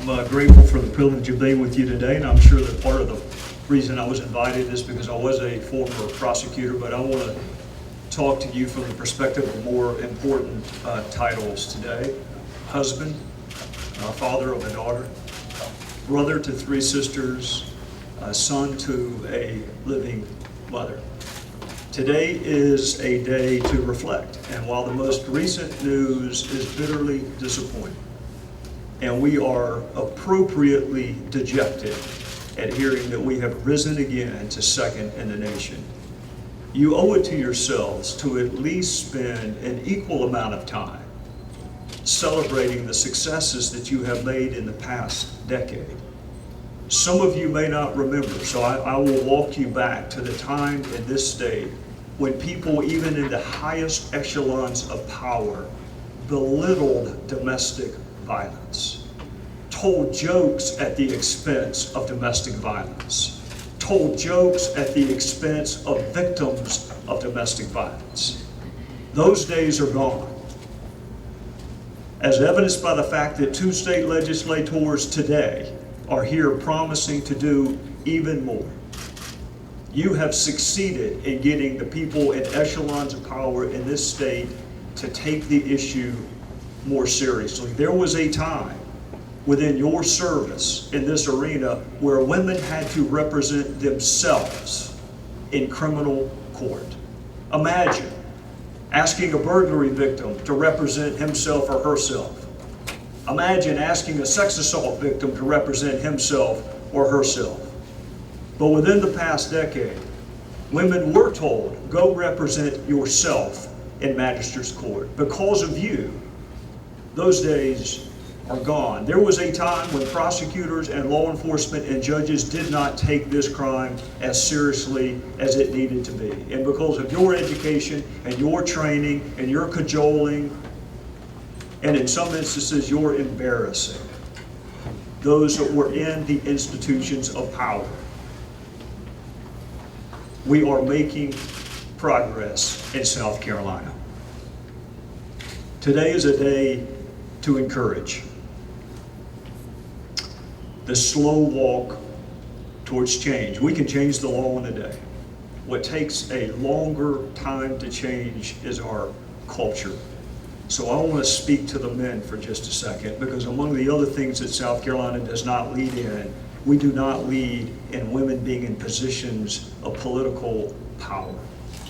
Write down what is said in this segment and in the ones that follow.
I'm grateful for the privilege of being with you today, and I'm sure that part of the reason I was invited is because I was a former prosecutor, but I want to talk to you from the perspective of more important titles today. Husband, father of a daughter, brother to 3 sisters, son to a living mother. Today is a day to reflect, and while the most recent news is bitterly disappointing, and we are appropriately dejected at hearing that we have risen again to second in the nation, you owe it to yourselves to at least spend an equal amount of time celebrating the successes that you have made in the past decade. Some of you may not remember, so I will walk you back to the time in this state when people, even in the highest echelons of power, belittled domestic violence, told jokes at the expense of domestic violence, told jokes at the expense of victims of domestic violence. Those days are gone, as evidenced by the fact that 2 state legislators today are here promising to do even more. You have succeeded in getting the people in echelons of power in this state to take the issue more seriously. There was a time within your service in this arena where women had to represent themselves in criminal court. Imagine asking a burglary victim to represent himself or herself. Imagine asking a sex assault victim to represent himself or herself. But within the past decade, women were told, go represent yourself in magistrate's court. Because of you, those days are gone. There was a time when prosecutors and law enforcement and judges did not take this crime as seriously as it needed to be. And because of your education and your training and your cajoling, and in some instances, your embarrassing those that were in the institutions of power, we are making progress in South Carolina. Today is a day to encourage the slow walk towards change. We can change the law in a day. What takes a longer time to change is our culture. So I want to speak to the men for just a second, because among the other things that South Carolina does not lead in, we do not lead in women being in positions of political power.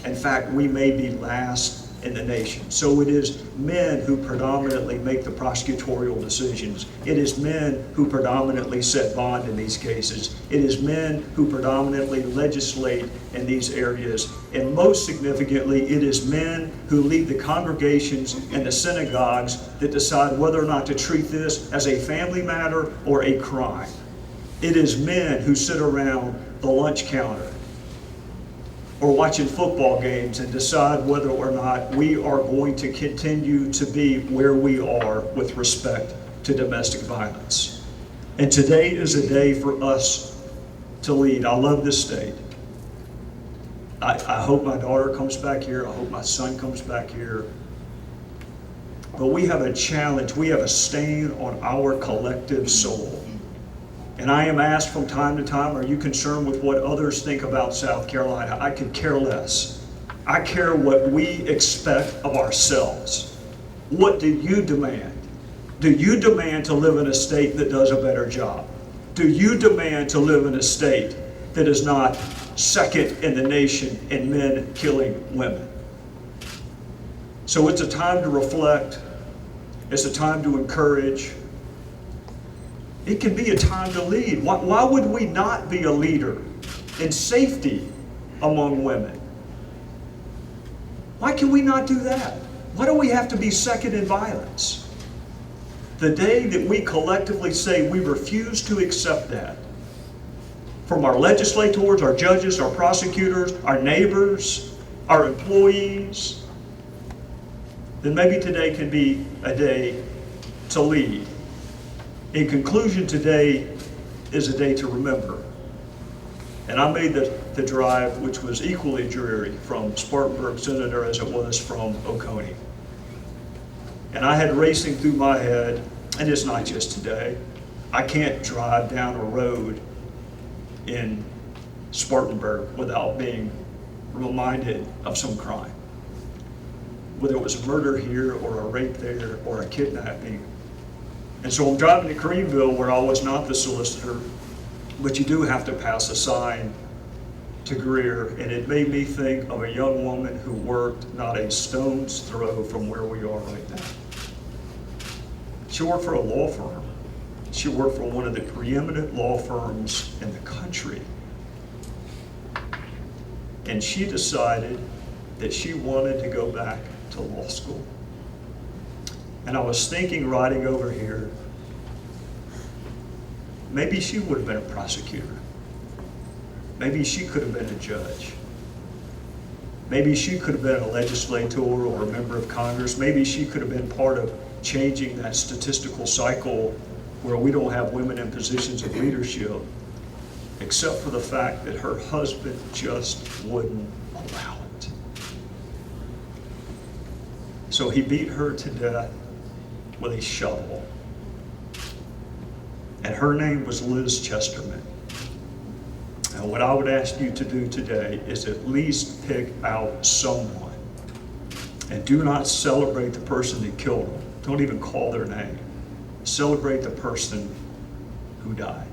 In fact, we may be last in the nation. So it is men who predominantly make the prosecutorial decisions. It is men who predominantly set bond in these cases. It is men who predominantly legislate in these areas. And most significantly, it is men who lead the congregations and the synagogues that decide whether or not to treat this as a family matter or a crime. It is men who sit around the lunch counter or watching football games and decide whether or not we are going to continue to be where we are with respect to domestic violence. And today is a day for us to lead. I love this state. I hope my daughter comes back here. I hope my son comes back here. But we have a challenge. We have a stain on our collective soul. And I am asked from time to time, are you concerned with what others think about South Carolina? I could care less. I care what we expect of ourselves. What do you demand? Do you demand to live in a state that does a better job? Do you demand to live in a state that is not second in the nation in men killing women? So it's a time to reflect. It's a time to encourage. It can be a time to lead. Why would we not be a leader in safety among women? Why can we not do that? Why do we have to be second in violence? The day that we collectively say we refuse to accept that from our legislators, our judges, our prosecutors, our neighbors, our employees, then maybe today can be a day to lead. In conclusion, today is a day to remember. And I made the drive, which was equally dreary, from Spartanburg, Senator, as it was from Oconee. And I had racing through my head, and it's not just today, I can't drive down a road in Spartanburg without being reminded of some crime. Whether it was a murder here or a rape there or a kidnapping. And so I'm driving to Greenville where I was not the solicitor, but you do have to pass a sign to Greer, and it made me think of a young woman who worked not a stone's throw from where we are right now. She worked for a law firm. She worked for one of the preeminent law firms in the country. And she decided that she wanted to go back to law school. And I was thinking, riding over here, maybe she would have been a prosecutor. Maybe she could have been a judge. Maybe she could have been a legislator or a member of Congress. Maybe she could have been part of changing that statistical cycle where we don't have women in positions of leadership, except for the fact that her husband just wouldn't allow it. So he beat her to death with a shovel. And her name was Liz Chesterman. And what I would ask you to do today is at least pick out someone. And do not celebrate the person that killed them. Don't even call their name. Celebrate the person who died.